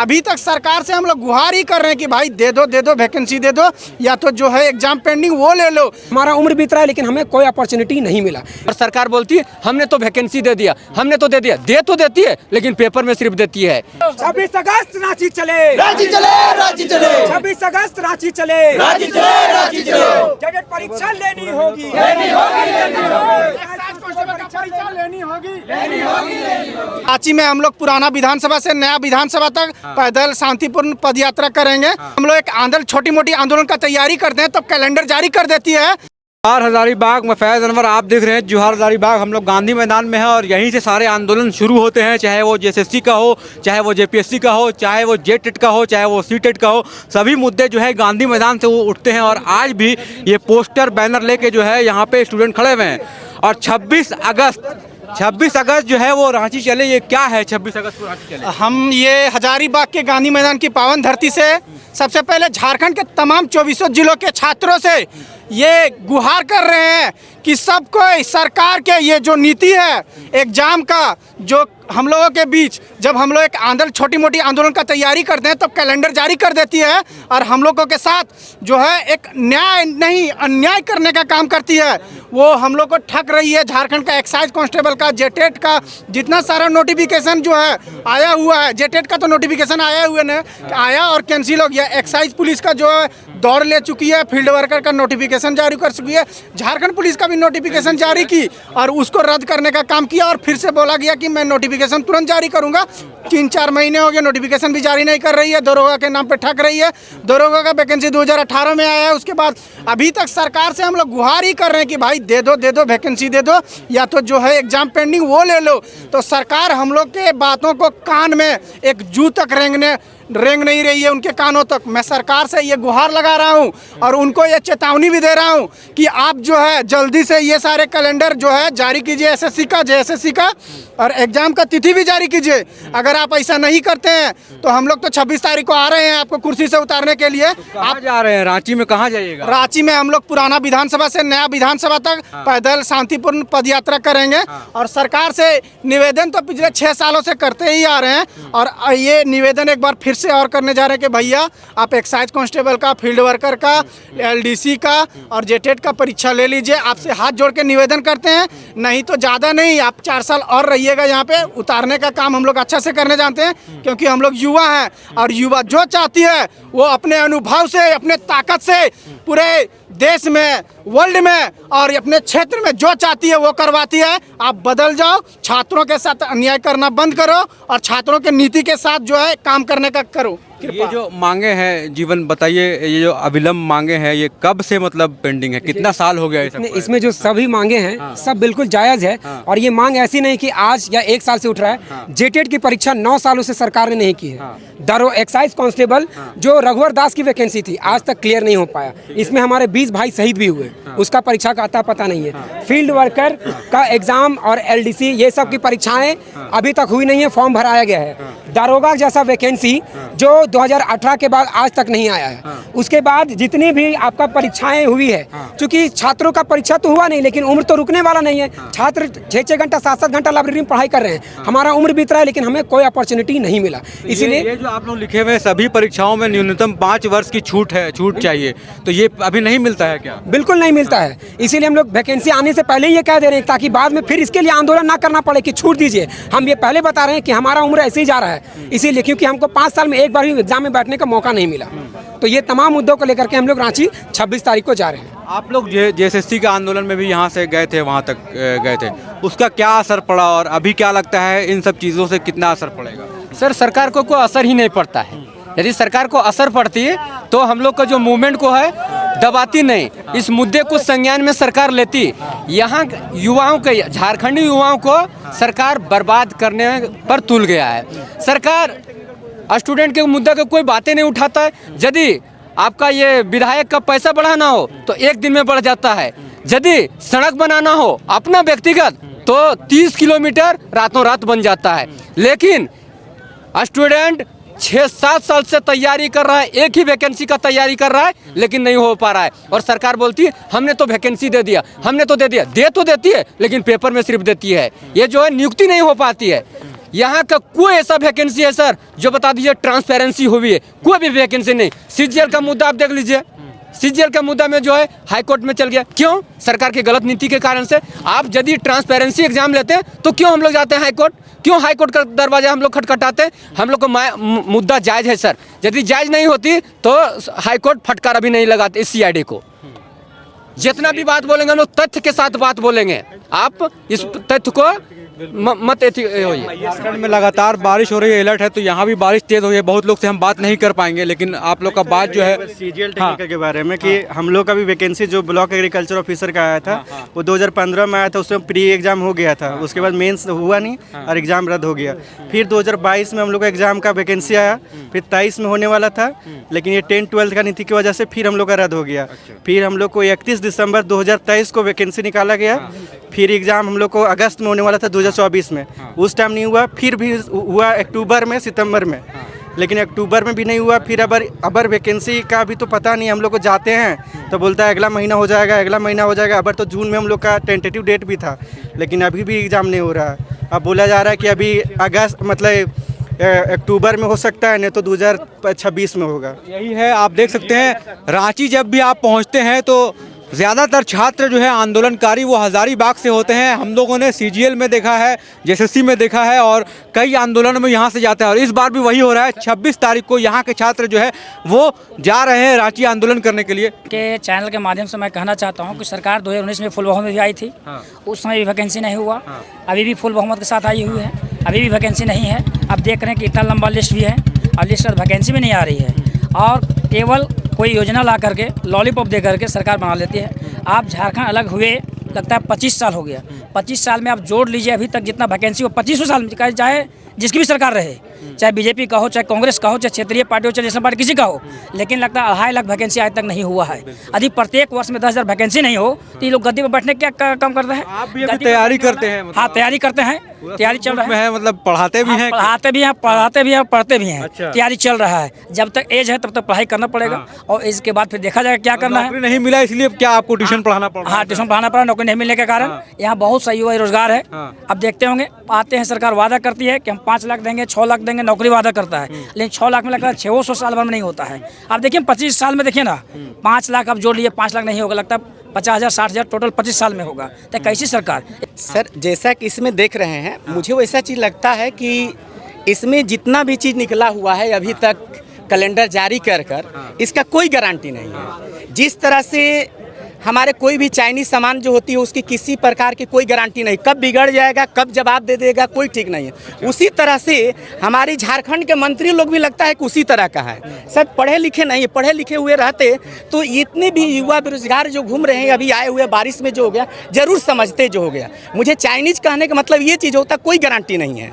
अभी तक सरकार से हम लोग गुहार ही कर रहे हैं कि भाई दे दो वैकेंसी दे दो, या तो जो है एग्जाम पेंडिंग वो ले लो। हमारा उम्र बीत रहा है लेकिन हमें कोई अपॉर्चुनिटी नहीं मिला। और सरकार बोलती है हमने तो वैकेंसी दे दिया, हमने तो दे दिया, दे तो देती है लेकिन पेपर में सिर्फ देती है। 26 अगस्त रांची चले, रांची चले, रांची चले, 26 अगस्त रांची चले, रांची चले, रांची चले। जगह परीक्षा लेनी होगी, लेनी होगी, लेनी होगी, रांची में हम लोग पुराना विधानसभा से नया विधानसभा तक पैदल शांतिपूर्ण पद यात्रा करेंगे। हम लोग एक छोटी मोटी आंदोलन का तैयारी करते हैं, तब कैलेंडर जारी कर देती है। जोहार हजारीबाग में फैज़ अनवर आप देख रहे हैं। जोहार हजारीबाग हम लोग गांधी मैदान में हैं और यहीं से सारे आंदोलन शुरू होते हैं, चाहे वो जेएसएससी का हो, चाहे वो जेपीएससी का हो, चाहे वो जेटेट का हो, चाहे वो सीटेट का हो। सभी मुद्दे जो है गांधी मैदान से वो उठते हैं और आज भी ये पोस्टर बैनर लेके जो है यहाँ पे स्टूडेंट खड़े हुए हैं। और 26 अगस्त जो है वो रांची चले, ये क्या है 26 अगस्त को रांची चले? हम ये हजारीबाग के गांधी मैदान की पावन धरती से सबसे पहले झारखंड के तमाम 24 जिलों के छात्रों से ये गुहार कर रहे हैं कि सब कोई सरकार के ये जो नीति है एग्जाम का, जो हम लोगों के बीच जब हम लोग एक छोटी मोटी आंदोलन का तैयारी करते हैं तब कैलेंडर जारी कर देती है और हम लोगों के साथ जो है एक न्याय नहीं अन्याय करने का काम करती है। वो हम लोग को ठग रही है। झारखंड का एक्साइज कांस्टेबल का, जेटेट का जितना सारा नोटिफिकेशन जो है आया हुआ है, जेटेट का तो नोटिफिकेशन आया हुआ है आया और कैंसिल हो गया। एक्साइज पुलिस का जो है दौड़ ले चुकी है, फील्ड वर्कर का नोटिफिकेशन जारी कर चुकी है, झारखंड पुलिस का भी नोटिफिकेशन जारी की और उसको रद्द करने का काम किया और फिर से बोला गया कि मैं नोटिफिकेशन तुरंत जारी करूंगा। 3-4 महीने हो गए, नोटिफिकेशन भी जारी नहीं कर रही है, दरोगा के नाम पे ठग रही है। दरोगा का वैकेंसी 2018 में आया है, उसके बाद अभी तक सरकार से हम लोग गुहार ही कर रहे हैं कि भाई दे दो वैकेंसी दे दो, या तो जो है एग्जाम पेंडिंग वो ले लो। तो सरकार हम लोग के बातों को कान में एक जू तक रेंग नहीं रही है उनके कानों तक। मैं सरकार से ये गुहार लगा रहा हूँ और उनको ये चेतावनी भी दे रहा हूँ कि आप जो है जल्दी से ये सारे कैलेंडर जो है जारी कीजिए, एसएससी का, जेएसएससी का, और एग्जाम का तिथि भी जारी कीजिए। अगर आप ऐसा नहीं करते हैं तो हम लोग तो 26 तारीख को आ रहे हैं आपको कुर्सी से उतारने के लिए। आप जा रहे हैं रांची में? कहाँ जाइएगा? रांची में हम लोग पुराना विधानसभा से नया विधानसभा तक पैदल शांतिपूर्ण पद यात्रा करेंगे और सरकार से निवेदन तो पिछले 6 सालों से करते ही आ रहे हैं और ये निवेदन एक बार फिर से और करने जा रहे हैं कि भैया आप एक्साइज कांस्टेबल का, फील्ड वर्कर का, एलडीसी का और जेटेट का परीक्षा ले लीजिए। आपसे हाथ जोड़ के निवेदन करते हैं, नहीं तो ज़्यादा नहीं, आप 4 साल और रहिएगा यहाँ पे। उतारने का काम हम लोग अच्छा से करने जानते हैं क्योंकि हम लोग युवा हैं और युवा जो चाहती है वो अपने अनुभव से, अपने ताकत से पूरे देश में, वर्ल्ड में और अपने क्षेत्र में जो चाहती है वो करवाती है। आप बदल जाओ, छात्रों के साथ अन्याय करना बंद करो और छात्रों के नीति के साथ जो है काम करने का करो। ये जो मांगे हैं जीवन बताइए, ये जो अविलंब मांगे हैं ये कब से मतलब पेंडिंग है? कितना साल हो गया इसमें जो सभी मांगे हैं सब बिल्कुल जायज़ है और ये मांग ऐसी नहीं कि आज या 1 साल से उठ रहा है। जेटेट की परीक्षा 9 सालों से सरकार ने नहीं की है। एक्साइज कांस्टेबल जो रघुवर दास की वैकेंसी थी आज तक क्लियर नहीं हो पाया। इसमें हमारे 20 भाई शहीद भी हुए, उसका परीक्षा का आता पता नहीं है। फील्ड वर्कर का एग्जाम और एलडीसी ये सब की परीक्षाएं अभी तक हुई नहीं है, फॉर्म भराया गया है। दारोगा जैसा वैकेंसी जो 2018 के बाद आज तक नहीं आया है। उसके बाद जितनी भी आपका परीक्षाएं हुई है, क्योंकि छात्रों का परीक्षा तो हुआ नहीं लेकिन उम्र तो रुकने वाला नहीं है। छात्र 6-6 घंटा 7-7 घंटा लाइब्रेरी में पढ़ाई कर रहे हैं। हमारा उम्र बीत रहा है लेकिन हमें कोई अपॉर्चुनिटी नहीं मिला। इसीलिए ये जो आप लोग लिखे हुए सभी परीक्षाओं में न्यूनतम 5 वर्ष की छूट चाहिए, तो ये अभी नहीं मिलता है क्या? बिल्कुल नहीं मिलता है। इसीलिए हम लोग वैकेंसी आने से पहले ये कह दे रहे हैं ताकि बाद में फिर इसके लिए आंदोलन ना करना पड़े कि छूट दीजिए। हम ये पहले बता रहे हैं कि हमारा उम्र ऐसे ही जा रहा है, इसीलिए क्योंकि हमको 5 साल में एक बार भी एग्जाम में बैठने का मौका नहीं मिला। तो ये तमाम मुद्दों को लेकर के हम लोग रांची 26 तारीख को जा रहे हैं। आप लोग जेएसएससी के आंदोलन में भी यहाँ से गए थे, वहाँ तक गए थे, उसका क्या असर पड़ा और अभी क्या लगता है इन सब चीज़ों से कितना असर पड़ेगा? सर सरकार को कोई असर ही नहीं पड़ता है। यदि सरकार को असर पड़ती है तो हम लोग का जो मूवमेंट को है दबाती नहीं, इस मुद्दे को संज्ञान में सरकार लेती। यहाँ युवाओं के, झारखंडी युवाओं को सरकार बर्बाद करने पर तुल गया है। सरकार स्टूडेंट के मुद्दे को कोई बातें नहीं उठाता है। यदि आपका ये विधायक का पैसा बढ़ाना हो तो 1 दिन में बढ़ जाता है। यदि सड़क बनाना हो अपना व्यक्तिगत तो 30 किलोमीटर रातों रात बन जाता है। लेकिन स्टूडेंट 6-7 साल से तैयारी कर रहा है, एक ही वैकेंसी का तैयारी कर रहा है लेकिन नहीं हो पा रहा है। और सरकार बोलती है हमने तो वैकेंसी दे दिया, हमने तो दे दिया, दे तो देती है लेकिन पेपर में सिर्फ देती है। ये जो है नियुक्ति नहीं हो पाती है। यहाँ का कोई ऐसा वैकेंसी है सर जो बता दीजिए ट्रांसपेरेंसी हुई है, कोई भी वैकेंसी नहीं। सीजीएल का मुद्दा आप देख लीजिए, सीजीएल का मुद्दा में जो है हाई कोर्ट में चल गया, क्यों? सरकार की गलत नीति के कारण से। आप यदि ट्रांसपेरेंसी एग्जाम लेते हैं तो क्यों हम लोग जाते हैं हाई कोर्ट? क्यों हाई कोर्ट का दरवाजा हम लोग खटखटाते हैं? हम लोग को मुद्दा जायज़ है सर, यदि जायज़ नहीं होती तो हाई कोर्ट फटकार अभी नहीं लगाते इस सीआईडी को। जितना भी बात बोलेंगे हम लोग तथ्य के साथ बात बोलेंगे, आप इस तथ्य को मत होइए। झारखंड में लगातार बारिश हो रही है, अलर्ट है, तो यहाँ भी बारिश तेज हो रही है। बहुत लोग से हम बात नहीं कर पाएंगे, लेकिन आप लोग का बात जो है सीजीएल टेक्निकल के बारे में कि हम लोग का भी वैकेंसी जो ब्लॉक एग्रीकल्चर ऑफिसर का आया था वो 2015 में आया था, उसमें प्री एग्जाम हो गया था, उसके बाद मेंस हुआ नहीं और एग्जाम रद्द हो गया। फिर 2022 में हम लोग का एग्जाम का वैकेंसी आया, फिर 23 में होने वाला था, लेकिन ये 10-12 का नीति की वजह से फिर हम लोग का रद्द हो गया। फिर हम लोग को 31 दिसंबर 2023 को वैकेंसी निकाला गया, फिर एग्ज़ाम हम लोग को अगस्त में होने वाला था 2024 में, उस टाइम नहीं हुआ। फिर भी हुआ अक्टूबर में, सितंबर में, लेकिन अक्टूबर में भी नहीं हुआ। फिर अबर वैकेंसी का भी तो पता नहीं, हम लोग को जाते हैं तो बोलता है अगला महीना हो जाएगा, अगला महीना हो जाएगा। अबर तो जून में हम लोग का टेंटेटिव डेट भी था, लेकिन अभी भी एग्ज़ाम नहीं हो रहा है। अब बोला जा रहा है कि अभी अगस्त मतलब अक्टूबर में हो सकता है, नहीं तो 2026 में होगा। यही है, आप देख सकते हैं रांची जब भी आप पहुंचते हैं तो ज़्यादातर छात्र जो है आंदोलनकारी वो हज़ारीबाग से होते हैं। हम लोगों ने सीजीएल में देखा है, जेएसएससी में देखा है और कई आंदोलन में यहाँ से जाते हैं, और इस बार भी वही हो रहा है। 26 तारीख को यहाँ के छात्र जो है वो जा रहे हैं रांची आंदोलन करने के लिए। के चैनल के माध्यम से मैं कहना चाहता हूँ कि सरकार 2019 में फुल बहुमत भी आई थी, उस समय भी वैकेंसी नहीं हुआ, अभी भी फुल बहुमत के साथ आई हुई है, अभी भी वैकेंसी नहीं है। अब देख रहे हैं कि इतना लंबा लिस्ट भी है और लिस्ट पर वैकेंसी भी नहीं आ रही है, और केवल कोई योजना ला करके लॉलीपॉप दे करके सरकार बना लेती है। आप झारखंड अलग हुए लगता है 25 साल हो गया, 25 साल में आप जोड़ लीजिए अभी तक जितना वैकेंसी हो 25 साल में, चाहे जिसकी भी सरकार रहे, चाहे बीजेपी का हो, चाहे कांग्रेस का हो, चाहे क्षेत्रीय पार्टी हो, चाहे नेशनल पार्टी, किसी का हो, लेकिन लगता है 2.5 लाख वैकेंसी आज तक नहीं हुआ है। यदि प्रत्येक वर्ष में 10,000 वैकेंसी नहीं हो तो ये लोग गद्दी पर बैठने क्या काम करते हैं? आप भी अभी तैयारी करते हैं? हाँ, तैयारी करते हैं, तैयारी चल रहा है, मतलब पढ़ाते भी हैं? पढ़ाते भी हैं, पढ़ते भी हैं। तैयारी चल रहा है, जब तक एज है तब तक पढ़ाई करना पड़ेगा, और एज के बाद फिर देखा जाएगा क्या करना है। नौकरी नहीं मिला इसलिए क्या आपको ट्यूशन पढ़ाना पड़ रहा है? हाँ, ट्यूशन पढ़ाना पड़ा, नौकरी नहीं मिलने के कारण। यहाँ बहुत सा युवा रोजगार है। अब देखते होंगे, आते हैं सरकार वादा करती है कि हम 5 लाख देंगे, 6 लाख देंगे, नौकरी वादा करता है, लेकिन 6 लाख में लगता है 600 साल भर में नहीं होता है। अब देखिए 25 साल में देखिए ना, 5 लाख अब जोड़ लिए, 5 लाख नहीं होगा, लगता है 50,000 60,000 टोटल 25 साल में होगा। तो कैसी सरकार? सर जैसा कि इसमें देख रहे हैं, मुझे वैसा चीज़ लगता है कि इसमें जितना भी चीज़ निकला हुआ है अभी तक कैलेंडर जारी कर इसका कोई गारंटी नहीं है। जिस तरह से हमारे कोई भी चाइनीज सामान जो होती है उसकी किसी प्रकार की कोई गारंटी नहीं, कब बिगड़ जाएगा, कब जवाब दे देगा, कोई ठीक नहीं है। उसी तरह से हमारी झारखंड के मंत्री लोग भी लगता है कि उसी तरह का है, सब पढ़े लिखे नहीं, पढ़े लिखे हुए रहते तो इतने भी युवा बेरोजगार जो घूम रहे हैं अभी आए हुए बारिश में जो हो गया जरूर समझते जो हो गया। मुझे चाइनीज कहने का मतलब ये चीज़ होता कोई गारंटी नहीं है।